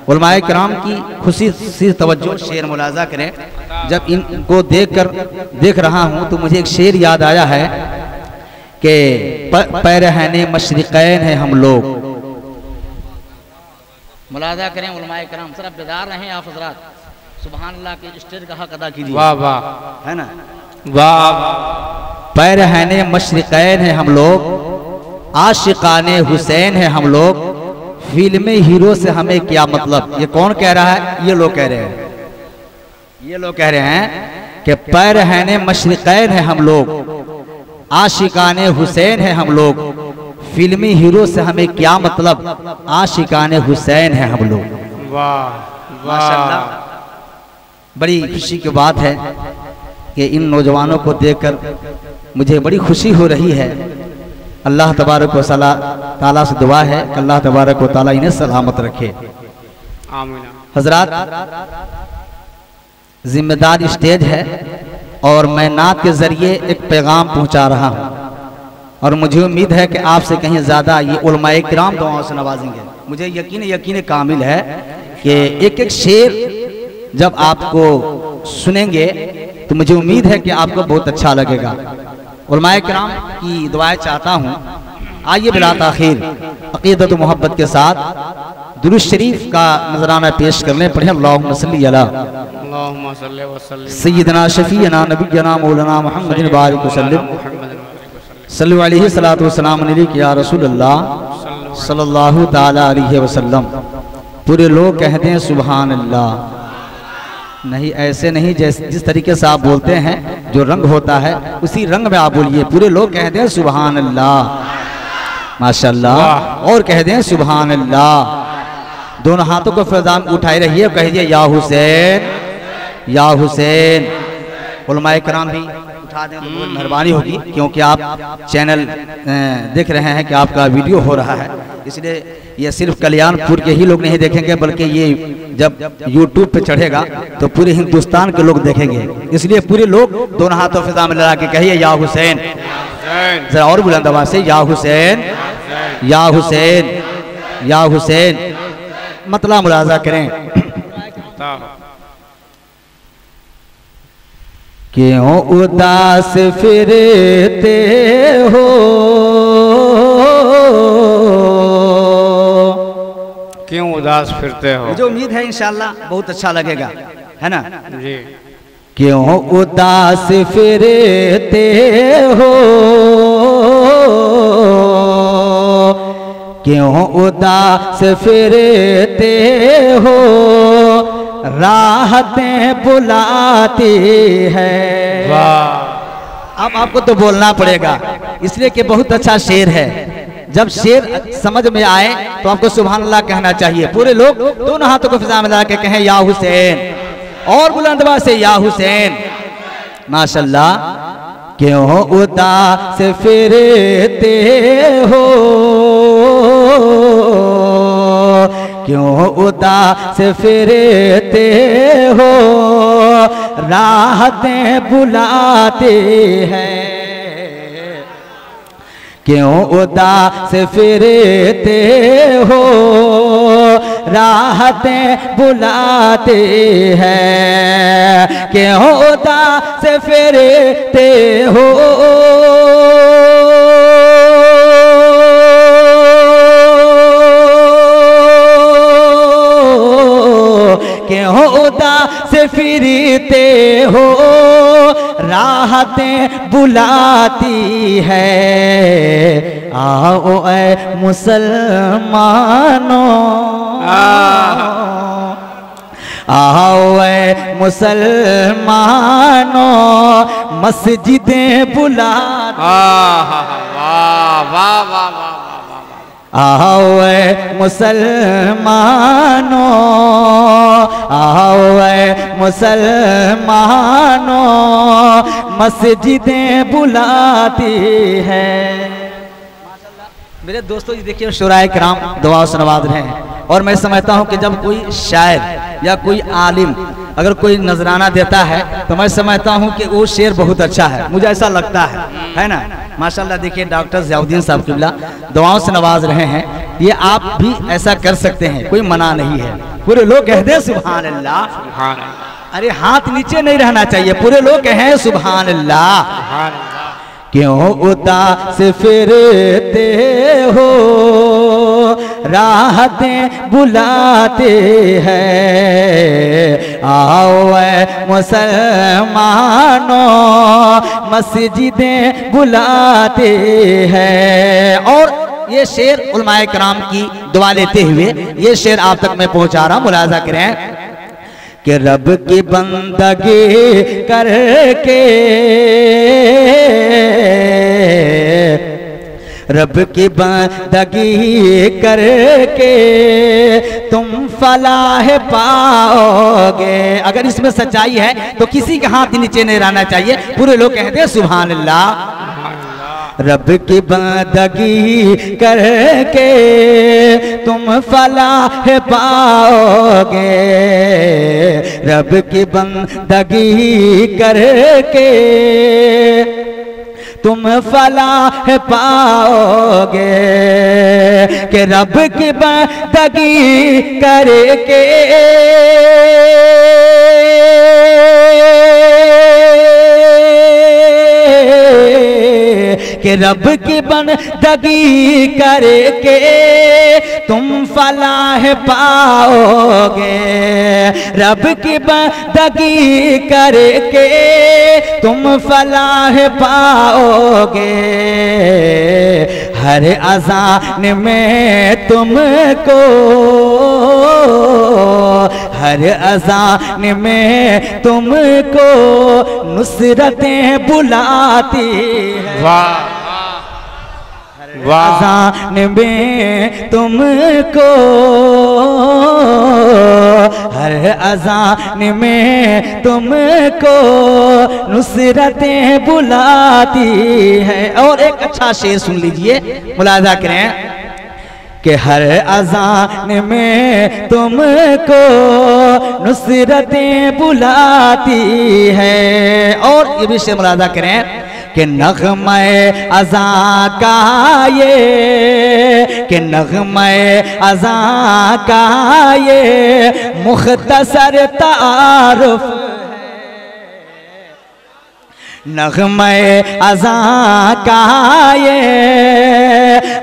उलमाए किराम की खुशी से तवज्जो शेर मुलाजा करें। जब इनको देख रहा हूँ तो मुझे एक शेर याद आया है कि पैरहने मशरिकैन है हम लोग। मुलाजा करें उलमाए किराम, सर बेदार रहें आप हजरात, सुभान अल्लाह के स्टेज का हक अदा कीजिए। वाह वाह, है ना, वाह। पैरहने मशरिकैन है हम लोग, आशिकाने हुसैन है हम लोग, फिल्म हीरो से हमें क्या मतलब। ये कौन कह रहा है? ये लोग कह रहे हैं, ये लोग कह रहे हैं कि पैरहने मशरिकैन है हम लोग, आशिकाने हुसैन है हम लोग, फिल्मी हीरो से हमें क्या मतलब, आशिकाने हुसैन है हम लोग। वाह माशाअल्लाह। बड़ी खुशी की बात है कि इन नौजवानों को देखकर मुझे बड़ी खुशी हो रही है। अल्लाह तबारक व ताला से दुआ है कि अल्लाह तबारक व ताला इन्हें सलामत रखे। आमीन। हजरात, जिम्मेदार स्टेज है और मैं नात के जरिए एक पैगाम पहुंचा रहा हूं और मुझे उम्मीद है कि आपसे कहीं ज़्यादा ये उलमाए किराम दुआओं से नवाजेंगे। मुझे यकीन कामिल है कि एक एक शेर जब आपको सुनेंगे तो मुझे उम्मीद है कि आपको बहुत अच्छा लगेगा। उलमाए किराम की दुआएं चाहता हूँ। आइए बिला ताखीर अक़ीदत मोहब्बत के साथ दुरूद शरीफ का नजराना पेश कर लें। पढ़ें अल्लाहुम्मा सल्ली अला सय्यिदना शफीअना नबिय्यना मौलाना मुहम्मदिन बारिक वसल्लम सल्लल्लाहु अलैहि सलातु वस्सलाम अलैका या रसूलल्लाह सल्लल्लाहु ताला अलैहि वसल्लम। पूरे लोग कहते हैं सुभान अल्लाह। नहीं, ऐसे नहीं, जिस तरीके से आप बोलते हैं जो रंग होता है उसी रंग में आप बोलिए। पूरे लोग कहते हैं सुभान अल्लाह माशाअल्लाह और कहते हैं सुभान अल्लाह। दोनों हाथों को फैजान उठाए रहिए, कहिए या हुसैन या हुसैन। उलमाए किराम भी उठा दें तो बहुत मेहरबानी होगी, क्योंकि आप चैनल देख रहे हैं कि आपका वीडियो हो रहा है, इसलिए ये सिर्फ कल्याणपुर के ही लोग नहीं देखेंगे बल्कि ये जब यूट्यूब पे चढ़ेगा तो पूरे हिंदुस्तान के लोग देखेंगे। इसलिए पूरे लोग दोनों हाथों फिजा में लगा के कहिए या हुसैन। जरा और बुलंद आवाज से या हुसैन या हुसैन या हुसैन। मतला मुलाजा करें। क्यों उदास फिरते हो, क्यों उदास फिरते हो। मुझे उम्मीद है इंशाअल्लाह बहुत अच्छा लगेगा, है ना जी। क्यों उदास फिरते हो, क्यों उदास फिरते हो, राहतें बुलाती है। वाह। अब आपको तो बोलना पड़ेगा इसलिए कि बहुत अच्छा शेर है। जब शेर समझ में आए तो आपको सुभान अल्लाह कहना चाहिए। पूरे लोग दोनों हाथों को फिजा में लगा के कहें या हुसैन और बुलंद आवाज से या हुसैन माशाअल्लाह। क्यों उदास फिरते हो, क्यों उदास फिरते हो, राहतें बुलाते हैं। क्यों उदास फिरते हो, राहतें बुलाते हैं। क्यों उदास फिरते हो, क्यों उदास फिरते हो, राहतें बुलाती है। आओ ऐ मुसलमानों, आओ ऐ मुसलमानों, मस्जिदें बुलाती। वाह वाह वाह वाह। आओ ऐ मुसलमानों, आओ ऐ मुसलमानों, मस्जिदें बुलाती है। मेरे दोस्तों, ये देखिए शुराए किराम दुआ से नवाज रहे हैं और मैं समझता हूँ कि जब कोई शायर या कोई आलिम अगर कोई नजराना देता है तो मैं समझता हूँ कि वो शेर बहुत अच्छा है, मुझे ऐसा लगता है ना। माशाल्लाह देखिए डॉक्टर ज़ियाउद्दीन साहब किबला दुआओं से नवाज रहे हैं ये आप भी ऐसा कर सकते हैं, कोई मना नहीं है। पूरे लोग कहते हैं सुभान अल्लाह। सुभान अल्लाह। अरे हाथ नीचे नहीं रहना चाहिए, पूरे लोग कहें सुभान अल्लाह। सुभान अल्लाह। क्यों उदास फिरते हो, राहतें बुलाते हैं। आओ ऐ मुसलमानों, मस्जिदें बुलाते हैं। और ये शेर उलमाए कराम की दुआ लेते हुए ये शेर आप तक मैं पहुंचा रहा हूं, मुलाजा करें कि रब की बंदगी करके, रब की बंदगी करके तुम फलाह पाओगे। अगर इसमें सच्चाई है तो किसी के हाथ नीचे नहीं रहना चाहिए, पूरे लोग कहते हैं सुभान अल्लाह। रब की बंदगी करके तुम फलाह पाओगे, रब की बंदगी करके तुम फलाह पाओगे। कि रब की बंदगी करके कि रब की बंदगी करके तुम फलाह पाओगे, रब की बंदगी करके तुम फलाह पाओगे। हर अज़ान में तुमको, हर अज़ान में तुमको नुसरतें बुलाती है। वाह अज़ान में तुमको, हर अज़ान में तुमको नुसरतें बुलाती है। और एक अच्छा शेर सुन लीजिए, मुलाजा करें कि हर अज़ान में तुमको नुसरतें बुलाती है। और ये भी शेर मुलाजा करें कि नग़्मे अज़ां का ये, कि नग़्मे अज़ां का ये मुख्तसर तारुफ, नग़्मे अज़ां का ये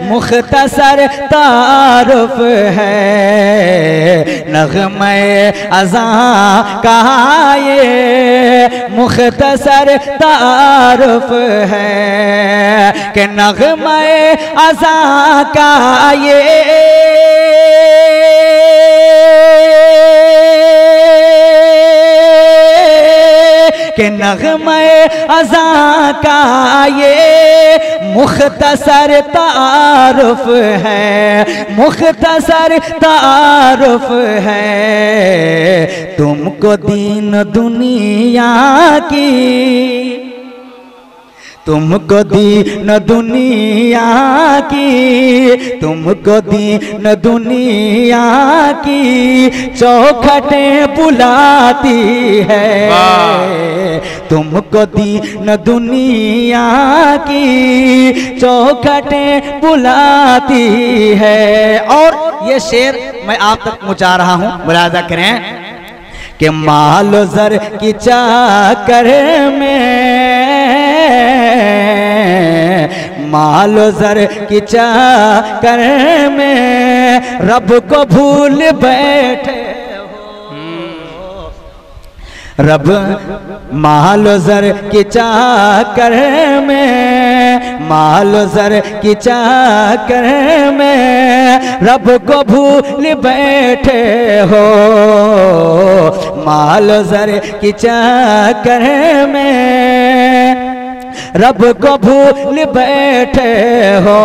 मुख्तसर तारुफ है। नग़्मे अज़ां का ये मुख्तसर तारुफ है। कि नग़्मे अज़ां का ये, कि नग़्मे अज़ां का ये मुख्तसर तारुफ है, मुख्तसर तारुफ है। तुमको दीन दुनिया की, तुमको दीन दुनिया की, तुमको दीन दुनिया की चौखटें बुलाती है। तुमको दीन दुनिया की चौखटें बुलाती है। और ये शेर मैं आप तक पहुंचा रहा हूं, मुलाजा करें कि मालो ज़र की चाकर में, मालो ज़र की चाकर में रब को भूल बैठे हो। रब मालो ज़र की चाकर में, मालो ज़र की चाकर में रब को भूल बैठे हो। मालो ज़र की चाकर में रब को भूल बैठे हो।